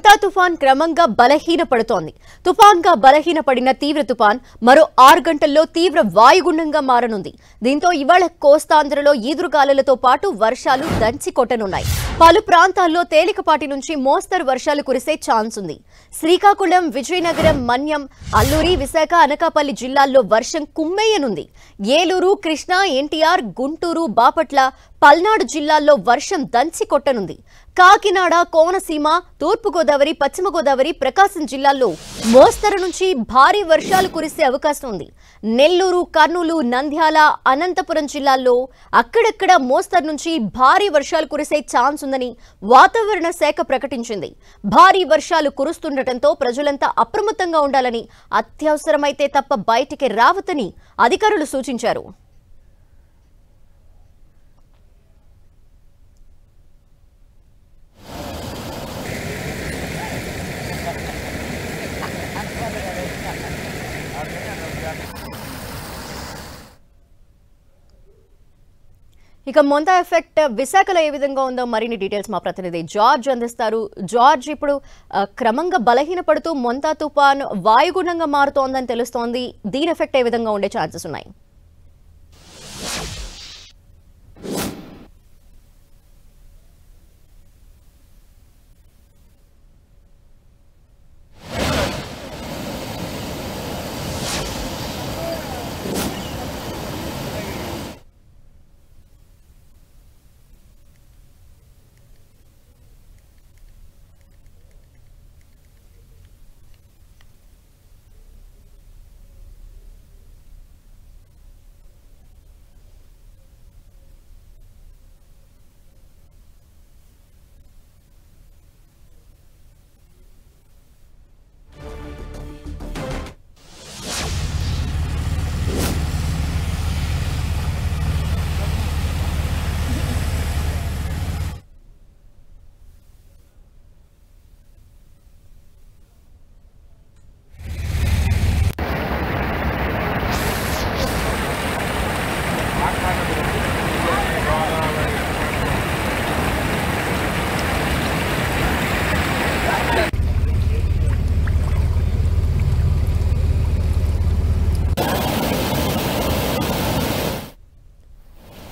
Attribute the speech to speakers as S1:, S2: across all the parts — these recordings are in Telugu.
S1: మొంతా తుఫాన్ క్రమంగా బలహీనపడుతోంది. తుఫాన్గా బలహీనపడిన తీవ్ర తుఫాన్ మరో 6 గంటల్లో తీవ్ర వాయుగుండంగా మారనుంది. దీంతో ఇవాళ కోస్తాంధ్రలో ఈదురుగాలులతో పాటు వర్షాలు దంచి కొట్టనున్నాయి. పలు ప్రాంతాల్లో తేలికపాటి నుంచి మోస్తరు వర్షాలు కురిసే ఛాన్స్ ఉంది. శ్రీకాకుళం, విజయనగరం, మన్యం, అల్లూరి, విశాఖ, అనకాపల్లి జిల్లాల్లో వర్షం కుమ్మేయనుంది. ఏలూరు, కృష్ణా, ఎన్టీఆర్, గుంటూరు, బాపట్ల, పల్నాడు జిల్లాల్లో వర్షం దంచి కొట్టనుంది. కాకినాడ, కోనసీమ, తూర్పుగోదావరి, పశ్చిమ గోదావరి, ప్రకాశం జిల్లాల్లో మోస్తరు నుంచి భారీ వర్షాలు కురిసే అవకాశం ఉంది. నెల్లూరు, కర్నూలు, నంద్యాల, అనంతపురం జిల్లాల్లో అక్కడక్కడ మోస్తరు నుంచి భారీ వర్షాలు కురిసే ఛాన్స్ ఉందని వాతావరణ శాఖ ప్రకటించింది. భారీ వర్షాలు కురుస్తుండటంతో ప్రజలంతా అప్రమత్తంగా ఉండాలని, అత్యవసరమైతే తప్ప బయటికి రావద్దని అధికారులు సూచించారు. ఇక మొంతా ఎఫెక్ట్ విశాఖలో ఏ విధంగా ఉందో మరిన్ని డీటెయిల్స్ మా ప్రతినిధి జార్జ్ అందిస్తారు. జార్జ్, ఇప్పుడు క్రమంగా బలహీనపడుతూ మొంతా తుఫాన్ వాయుగుండంగా మారుతోందని తెలుస్తోంది. దీని ఎఫెక్ట్ ఏ విధంగా ఉండే ఛాన్సెస్ ఉన్నాయి?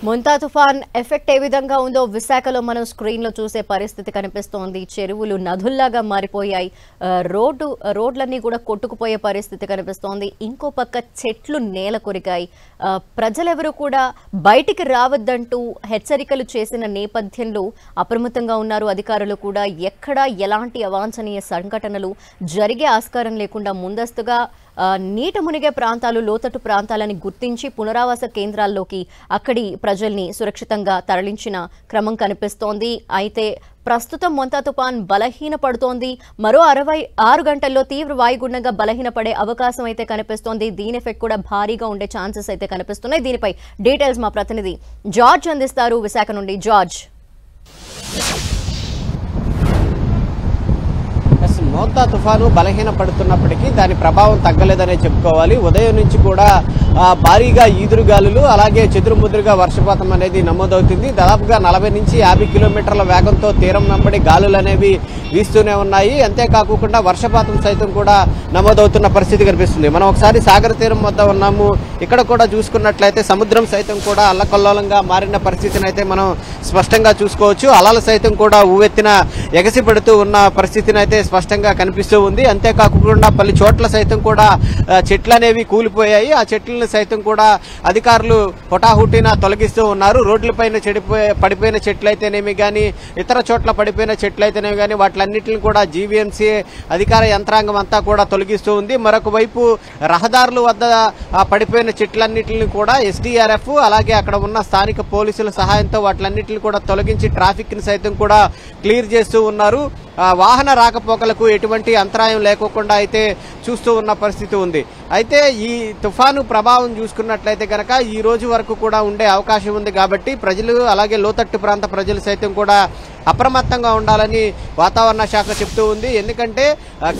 S1: మొంతా తుఫాన్ ఎఫెక్ట్ ఏ విధంగా ఉందో విశాఖలో మనం స్క్రీన్లో చూసే పరిస్థితి కనిపిస్తోంది. చెరువులు నదుల్లాగా మారిపోయాయి. రోడ్లన్నీ కూడా కొట్టుకుపోయే పరిస్థితి కనిపిస్తోంది. ఇంకో పక్క చెట్లు నేల కొరికాయి. ప్రజలెవరూ కూడా బయటికి రావద్దంటూ హెచ్చరికలు చేసిన నేపథ్యంలో అప్రమత్తంగా ఉన్నారు. అధికారులు కూడా ఎక్కడా ఎలాంటి అవాంఛనీయ సంఘటనలు జరిగే ఆస్కారం లేకుండా ముందస్తుగా నీట మునిగే ప్రాంతాలు, లోతట్టు ప్రాంతాలని గుర్తించి పునరావాస కేంద్రాల్లోకి అక్కడి ప్రజల్ని సురక్షితంగా తరలించిన క్రమం కనిపిస్తోంది. అయితే ప్రస్తుతం మొంతా తుఫాన్ బలహీనపడుతోంది. మరో 66 గంటల్లో తీవ్ర వాయుగుండంగా బలహీనపడే అవకాశం అయితే కనిపిస్తోంది. దీని ఎఫెక్ట్ కూడా భారీగా ఉండే ఛాన్సెస్ అయితే కనిపిస్తున్నాయి. దీనిపై డీటెయిల్స్ మా ప్రతినిధి జార్జ్ అందిస్తారు విశాఖ నుండి. జార్జ్,
S2: మొంతా తుఫాను బలహీనపడుతున్నప్పటికీ దాని ప్రభావం తగ్గలేదనే చెప్పుకోవాలి. ఉదయం నుంచి కూడా భారీగా ఈదురుగాలులు, అలాగే చెదురుముదురుగా వర్షపాతం అనేది నమోదవుతుంది. దాదాపుగా 40 నుంచి 50 కిలోమీటర్ల వేగంతో తీరం వెంబడి గాలులు అనేవి వీస్తూనే ఉన్నాయి. అంతేకాకుండా వర్షపాతం సైతం కూడా నమోదవుతున్న పరిస్థితి కనిపిస్తుంది. మనం ఒకసారి సాగర తీరం వద్ద ఉన్నాము. ఇక్కడ కూడా చూసుకున్నట్లయితే సముద్రం సైతం కూడా అల్లకల్లోలంగా మారిన పరిస్థితిని అయితే మనం స్పష్టంగా చూసుకోవచ్చు. అలలు సైతం కూడా ఊవెత్తిన ఎగసిపడుతూ ఉన్న పరిస్థితిని అయితే స్పష్టంగా కనిపిస్తూ ఉంది. అంతేకాకుండా పలు చోట్ల సైతం కూడా చెట్లు అనేవి కూలిపోయాయి. ఆ చెట్లను సైతం కూడా అధికారులు హుటాహుటిన తొలగిస్తూ ఉన్నారు. రోడ్లపైన పడిపోయిన చెట్లయితేనేమి కానీ, ఇతర చోట్ల పడిపోయిన చెట్లయితేనేమి కానీ వాటిలన్నింటిని కూడా జీవీఎంసీ అధికార యంత్రాంగం అంతా కూడా తొలగిస్తూ ఉంది. మరొక వైపు రహదారుల వద్ద పడిపోయిన చెట్లన్నింటిని కూడా ఎస్డీఆర్ఎఫ్, అలాగే అక్కడ ఉన్న స్థానిక పోలీసుల సహాయంతో వాటిలన్నింటిని కూడా తొలగించి ట్రాఫిక్ ని సైతం కూడా క్లియర్ చేస్తూ ఉన్నారు. వాహన రాకపోకలకు ఎటువంటి అంతరాయం లేకోకుండా అయితే చూస్తూ ఉన్న పరిస్థితి ఉంది. అయితే ఈ తుఫాను ప్రభావం చూసుకున్నట్లయితే కనుక ఈ రోజు వరకు కూడా ఉండే అవకాశం ఉంది. కాబట్టి ప్రజలు, అలాగే లోతట్టు ప్రాంత ప్రజలు సైతం కూడా అప్రమత్తంగా ఉండాలని వాతావరణ శాఖ చెప్తూ ఉంది. ఎందుకంటే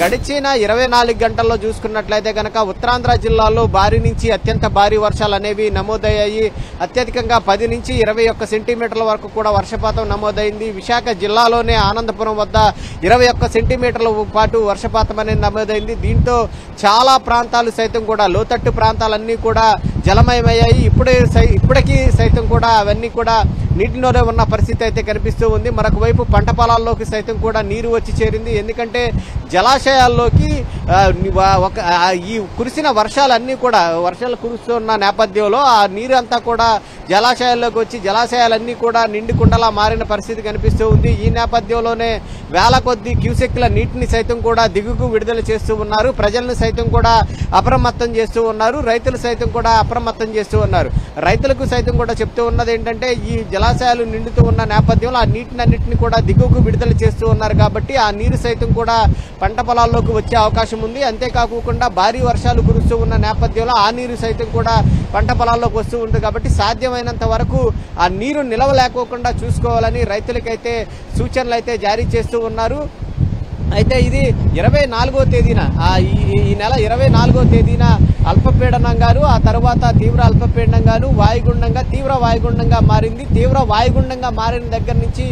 S2: గడిచిన 24 గంటల్లో చూసుకున్నట్లయితే కనుక ఉత్తరాంధ్ర జిల్లాలో భారీ నుంచి అత్యంత భారీ వర్షాలు అనేవి నమోదయ్యాయి. అత్యధికంగా 10 నుంచి 21 సెంటీమీటర్ల వరకు కూడా వర్షపాతం నమోదైంది. విశాఖ జిల్లాలోనే ఆనందపురం వద్ద 21 సెంటీమీటర్ల పాటు వర్షపాతం అనేది నమోదైంది. దీంతో చాలా ప్రాంతాలు సైతం కూడా లోతట్టు ప్రాంతాలన్నీ కూడా జలమయమయ్యాయి. ఇప్పటికీ సైతం కూడా అవన్నీ కూడా నీటిలోనే ఉన్న పరిస్థితి అయితే కనిపిస్తూ ఉంది. మరొక వైపు పంట పొలాల్లోకి సైతం కూడా నీరు వచ్చి చేరింది. ఎందుకంటే జలాశయాల్లోకి ఈ కురిసిన వర్షాలన్నీ కూడా వర్షాలు కురుస్తున్న నేపథ్యంలో ఆ నీరు అంతా కూడా జలాశయాల్లోకి వచ్చి జలాశయాలన్నీ కూడా నిండి కుండలా మారిన పరిస్థితి కనిపిస్తూ ఉంది. ఈ నేపథ్యంలోనే వేల కొద్ది క్యూసెక్ల నీటిని సైతం కూడా దిగుకు విడుదల చేస్తూ ఉన్నారు. ప్రజలను సైతం కూడా అప్రమత్తం చేస్తూ ఉన్నారు. రైతులు సైతం కూడా అప్రమత్తం చేస్తూ ఉన్నారు. రైతులకు సైతం కూడా చెప్తూ ఉన్నది ఏంటంటే ఈ జలాశయాలు నిండుతూ ఉన్న నేపథ్యంలో ఆ నీటినన్నింటినీ కూడా దిగువకు విడుదల చేస్తూ ఉన్నారు. కాబట్టి ఆ నీరు సైతం కూడా పంట పొలాల్లోకి వచ్చే అవకాశం ఉంది. అంతేకాకుండా భారీ వర్షాలు కురుస్తూ ఉన్న నేపథ్యంలో ఆ నీరు సైతం కూడా పంట పొలాల్లోకి వస్తూ ఉంది. కాబట్టి సాధ్యమైనంత వరకు ఆ నీరు నిలవలేకోకుండా చూసుకోవాలని రైతులకైతే సూచనలు అయితే జారీ చేస్తూ ఉన్నారు. అయితే ఇది 24వ తేదీన ఈ నెల 24వ తేదీన అల్పపీడనంగాను ఆ తర్వాత తీవ్ర అల్పపీడనంగాను వాయుగుండంగా తీవ్ర వాయుగుండంగా మారింది. తీవ్ర వాయుగుండంగా మారిన దగ్గర నుంచి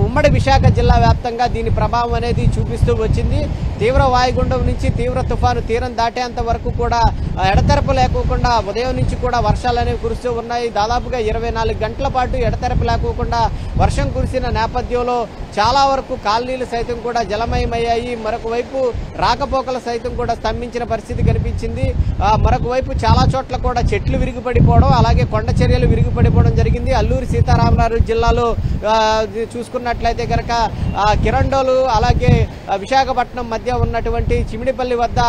S2: ఉమ్మడి విశాఖ జిల్లా వ్యాప్తంగా దీని ప్రభావం అనేది చూపిస్తూ వచ్చింది. తీవ్ర వాయుగుండం నుంచి తీవ్ర తుఫాను తీరం దాటేంత వరకు కూడా ఎడతెరపు లేకోకుండా ఉదయం నుంచి కూడా వర్షాలు అనేవి కురుస్తూ ఉన్నాయి. దాదాపుగా 24 గంటల పాటు ఎడతెరపు లేకోకుండా వర్షం కురిసిన నేపథ్యంలో చాలా వరకు కాలనీలు సైతం కూడా జలమయమయ్యాయి. మరొక వైపు రాకపోకలు సైతం కూడా స్తంభించిన పరిస్థితి కనిపించింది. మరొక వైపు చాలా చోట్ల కూడా చెట్లు విరిగిపడిపోవడం అలాగే కొండ చర్యలు విరిగిపడిపోవడం జరిగింది. అల్లూరి సీతారామరాజు జిల్లాలో చూసుకున్నట్లయితే కనుక కిరండోలు అలాగే విశాఖపట్నం మధ్య ఉన్నటువంటి చిమిడిపల్లి వద్ద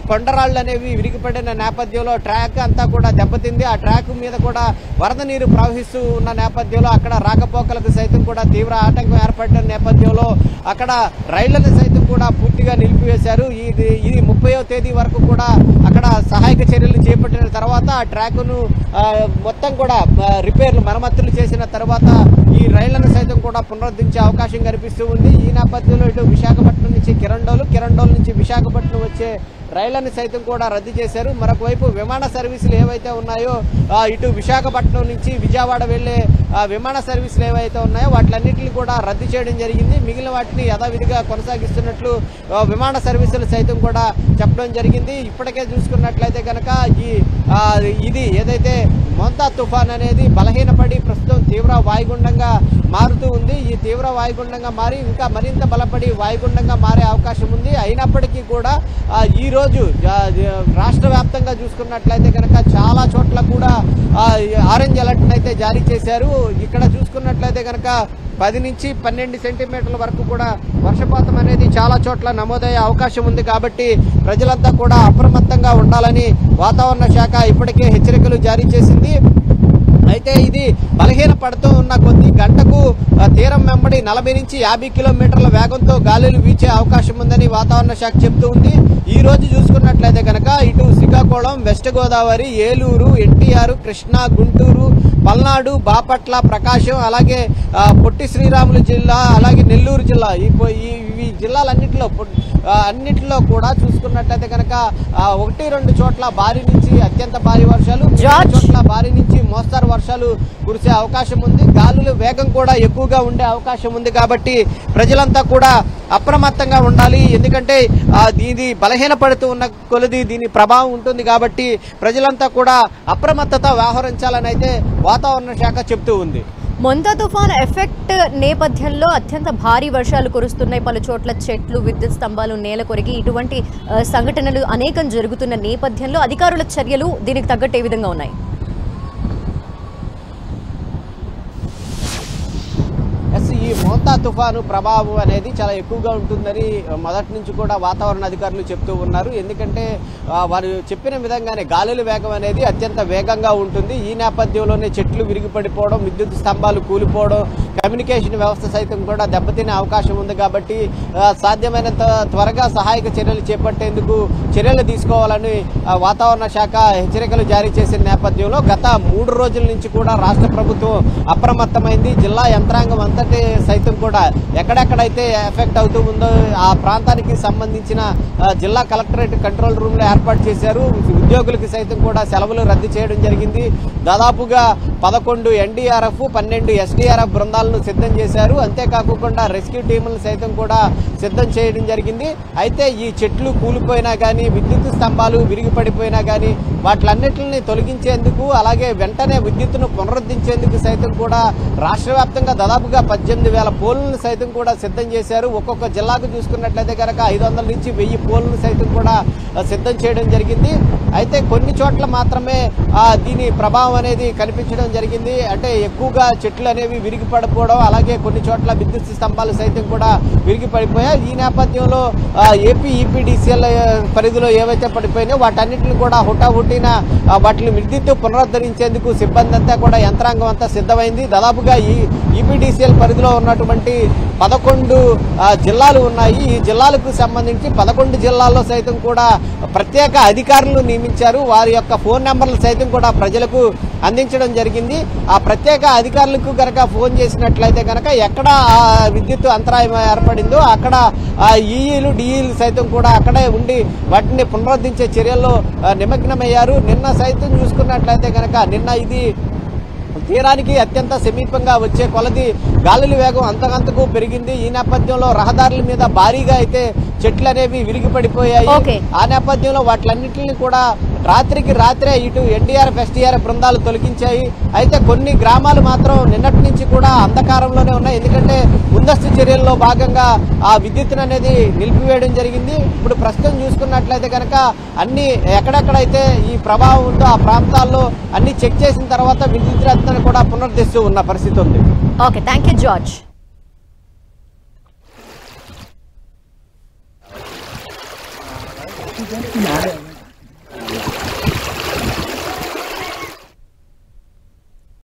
S2: కొండరాళ్లు అనేవి విరిగిపడిన నేపథ్యంలో ట్రాక్ అంతా కూడా దెబ్బతింది. ఆ ట్రాక్ మీద కూడా వరద నీరు ప్రవహిస్తూ ఉన్న నేపథ్యంలో అక్కడ రాకపోకలకు సైతం కూడా తీవ్ర ఆటంకం ఏర్పడిన నేపథ్యంలో అక్కడ రైళ్లను సైతం కూడా పూర్తిగా నిలిపివేశారు. ఇది 30వ తేదీ వరకు కూడా అక్కడ సహాయక చర్యలు చేపట్టిన తర్వాత ఆ ట్రాక్ను మొత్తం కూడా రిపేర్లు మరమ్మతులు చేసిన తర్వాత ఈ రైళ్లను సైతం కూడా పునరుద్ధరించే అవకాశం కనిపిస్తూ ఉంది. ఈ నేపథ్యంలో ఇటు విశాఖపట్నం నుంచి కిరండోలు నుంచి విశాఖపట్నం వచ్చే రైళ్లను సైతం కూడా రద్దు చేశారు. మరొక వైపు విమాన సర్వీసులు ఏవైతే ఉన్నాయో ఇటు విశాఖపట్నం నుంచి విజయవాడ వెళ్లే విమాన సర్వీసులు ఏవైతే ఉన్నాయో వాటిలన్నింటినీ కూడా రద్దు చేయడం జరిగింది. మిగిలిన వాటిని యథావిధిగా కొనసాగిస్తున్నట్లు విమాన సర్వీసులు సైతం కూడా చెప్పడం జరిగింది. ఇప్పటికే చూసుకున్నట్లయితే కనుక ఇది ఏదైతే మోంతా తుఫాన్ అనేది బలహీనపడి ప్రస్తుతం తీవ్ర వాయుగుండంగా మారుతూ ఉంది. ఈ తీవ్ర వాయుగుండంగా మారి ఇంకా మరింత బలపడి వాయుగుండంగా మారే అవకాశం ఉంది. అయినప్పటికీ కూడా ఈ రోజు రాష్ట్ర వ్యాప్తంగా చూసుకున్నట్లయితే కనుక చాలా చోట్ల కూడా ఆరెంజ్ అలర్ట్ అయితే జారీ చేశారు. ఇక్కడ చూసుకున్నట్లయితే కనుక 10 నుంచి 12 సెంటీమీటర్ల వరకు కూడా వర్షపాతం అనేది చాలా చోట్ల నమోదయ్యే అవకాశం ఉంది. కాబట్టి ప్రజలంతా కూడా అప్రమత్తంగా ఉండాలని వాతావరణ శాఖ ఇప్పటికే హెచ్చరికలు జారీ చేసింది. అయితే ఇది బలహీన పడుతూ ఉన్న కొద్ది గంటకు తీరం వెంబడి 40 నుంచి 50 కిలోమీటర్ల వేగంతో గాలులు వీచే అవకాశం ఉందని వాతావరణ శాఖ చెబుతూ ఉంది. ఈ రోజు చూసుకున్నట్లయితే కనుక ఇటు శ్రీకాకుళం, వెస్ట్ గోదావరి, ఏలూరు, ఎన్టీఆర్, కృష్ణా, గుంటూరు, పల్నాడు, బాపట్ల, ప్రకాశం అలాగే పొట్టి శ్రీరాములు జిల్లా అలాగే నెల్లూరు జిల్లా ఈ అన్నింటిలో కూడా చూసుకున్నట్లయితే కనుక 1-2 చోట్ల భారీ నుంచి అత్యంత భారీ వర్షాలు, చోట్ల భారీ నుంచి మోస్తారు వర్షాలు కురిసే అవకాశం ఉంది. గాలుల వేగం కూడా ఎక్కువగా ఉండే అవకాశం ఉంది. కాబట్టి ప్రజలంతా కూడా అప్రమత్తంగా ఉండాలి. ఎందుకంటే ఇది బలహీనపడుతూ ఉన్న కొలది దీని ప్రభావం ఉంటుంది. కాబట్టి ప్రజలంతా కూడా అప్రమత్తత వ్యవహరించాలని అయితే వాతావరణ శాఖ చెప్తూ ఉంది.
S1: మొంతా తుఫాన్ ఎఫెక్ట్ నేపథ్యంలో అత్యంత భారీ వర్షాలు కురుస్తున్నాయి. పలు చోట్ల చెట్లు, విద్యుత్ స్తంభాలు నేల కొరిగి ఇటువంటి సంఘటనలు అనేకం జరుగుతున్న నేపథ్యంలో అధికారుల చర్యలు దీనికి తగ్గట్టు ఏ విధంగా ఉన్నాయి?
S2: ఈ మోంతా తుఫాను ప్రభావం అనేది చాలా ఎక్కువగా ఉంటుందని మొదటి నుంచి కూడా వాతావరణ అధికారులు చెప్తూ ఉన్నారు. ఎందుకంటే వారు చెప్పిన విధంగానే గాలుల వేగం అనేది అత్యంత వేగంగా ఉంటుంది. ఈ నేపథ్యంలోనే చెట్లు విరిగిపడిపోవడం, విద్యుత్ స్తంభాలు కూలిపోవడం, కమ్యూనికేషన్ వ్యవస్థ సైతం కూడా దెబ్బతినే అవకాశం ఉంది. కాబట్టి సాధ్యమైనంత త్వరగా సహాయక చర్యలు చేపట్టేందుకు చర్యలు తీసుకోవాలని వాతావరణ శాఖ హెచ్చరికలు జారీ చేసిన నేపథ్యంలో గత 3 రోజుల నుంచి కూడా రాష్ట్ర ప్రభుత్వం అప్రమత్తమైంది. జిల్లా యంత్రాంగం అంతటి సైతం సైతం కూడా ఎక్కడెక్కడైతే ఎఫెక్ట్ అవుతూ ఉందో ఆ ప్రాంతానికి సంబంధించిన జిల్లా కలెక్టరేట్ కంట్రోల్ రూమ్ లో ఏర్పాటు చేశారు. ఉద్యోగులకి సైతం కూడా సెలవులు రద్దు చేయడం జరిగింది. దాదాపుగా 11 ఎన్డీఆర్ఎఫ్ 12 ఎస్డీఆర్ఎఫ్ బృందాలను సిద్ధం చేశారు. అంతేకాకుండా రెస్క్యూ టీములను సైతం కూడా సిద్ధం చేయడం జరిగింది. అయితే ఈ చెట్లు కూలిపోయినా కానీ, విద్యుత్ స్తంభాలు విరిగి పడిపోయినా కానీ వాటిలన్నింటినీ తొలగించేందుకు, అలాగే వెంటనే విద్యుత్తును పునరుద్ధరించేందుకు సైతం కూడా రాష్ట్ర వ్యాప్తంగా దాదాపుగా 18,000 పోల్లను సైతం కూడా సిద్ధం చేశారు. ఒక్కొక్క జిల్లాకు చూసుకున్నట్లయితే కనుక 500 నుంచి 1000 పోల్లను సైతం కూడా సిద్ధం చేయడం జరిగింది. అయితే కొన్ని చోట్ల మాత్రమే దీని ప్రభావం అనేది కనిపించడం జరిగింది. అంటే ఎక్కువగా చెట్లు అనేవి విరిగి పడిపోవడం, అలాగే కొన్ని చోట్ల విద్యుత్ స్తంభాలు సైతం కూడా విరిగి పడిపోయాయి. ఈ నేపథ్యంలో ఏపీ ఈపీడీసీఎల్ పరిధిలో ఏవైతే పడిపోయినాయో వాటన్నిటిని కూడా హుటాహుటిన వాటిని విద్యుత్ పునరుద్ధరించేందుకు సిబ్బంది అంతా కూడా యంత్రాంగం అంతా సిద్ధమైంది. దాదాపుగా ఈ ఈపీడీసీఎల్ పరిధిలో ఉన్నటువంటి 11 జిల్లాలు ఉన్నాయి. ఈ జిల్లాలకు సంబంధించి 11 జిల్లాల్లో సైతం కూడా ప్రత్యేక అధికారులు నియమించారు. వారి యొక్క ఫోన్ నెంబర్లు సైతం కూడా ప్రజలకు అందించడం జరిగింది. ఆ ప్రత్యేక అధికారులకు కనుక ఫోన్ చేసినట్లయితే కనుక ఎక్కడ విద్యుత్ అంతరాయం ఏర్పడిందో అక్కడ ఈఈలు డిఈలు సైతం కూడా అక్కడే ఉండి వాటిని పునరుద్ధరించే చర్యల్లో నిమగ్నమయ్యారు. నిన్న సైతం చూసుకున్నట్లయితే కనుక నిన్న ఇది తీరానికి అత్యంత సమీపంగా వచ్చే కొలది గాలుల వేగం అంతకంతకు పెరిగింది. ఈ నేపథ్యంలో రహదారుల మీద భారీగా అయితే చెట్లు అనేవి విరిగిపడిపోయాయి. ఆ నేపథ్యంలో వాటిలన్నింటినీ కూడా రాత్రికి రాత్రే ఇటు ఎన్డీఆర్ఎఫ్ ఎస్డీఆర్ఎఫ్ బృందాలు తొలగించాయి. అయితే కొన్ని గ్రామాలు మాత్రం నిన్నటి నుంచి కూడా అంధకారంలోనే ఉన్నాయి. ఎందుకంటే ముందస్తు చర్యల్లో భాగంగా ఆ విద్యుత్తును అనేది నిలిపివేయడం జరిగింది. ఇప్పుడు ప్రస్తుతం చూసుకున్నట్లయితే కనుక అన్ని ఎక్కడెక్కడైతే ఈ ప్రభావం ఉందో ఆ ప్రాంతాల్లో అన్ని చెక్ చేసిన తర్వాత విద్యుత్ రద్దీని కూడా పునరుద్ధరిస్తూ ఉన్న పరిస్థితి ఉంది.
S1: Okay, thank you George.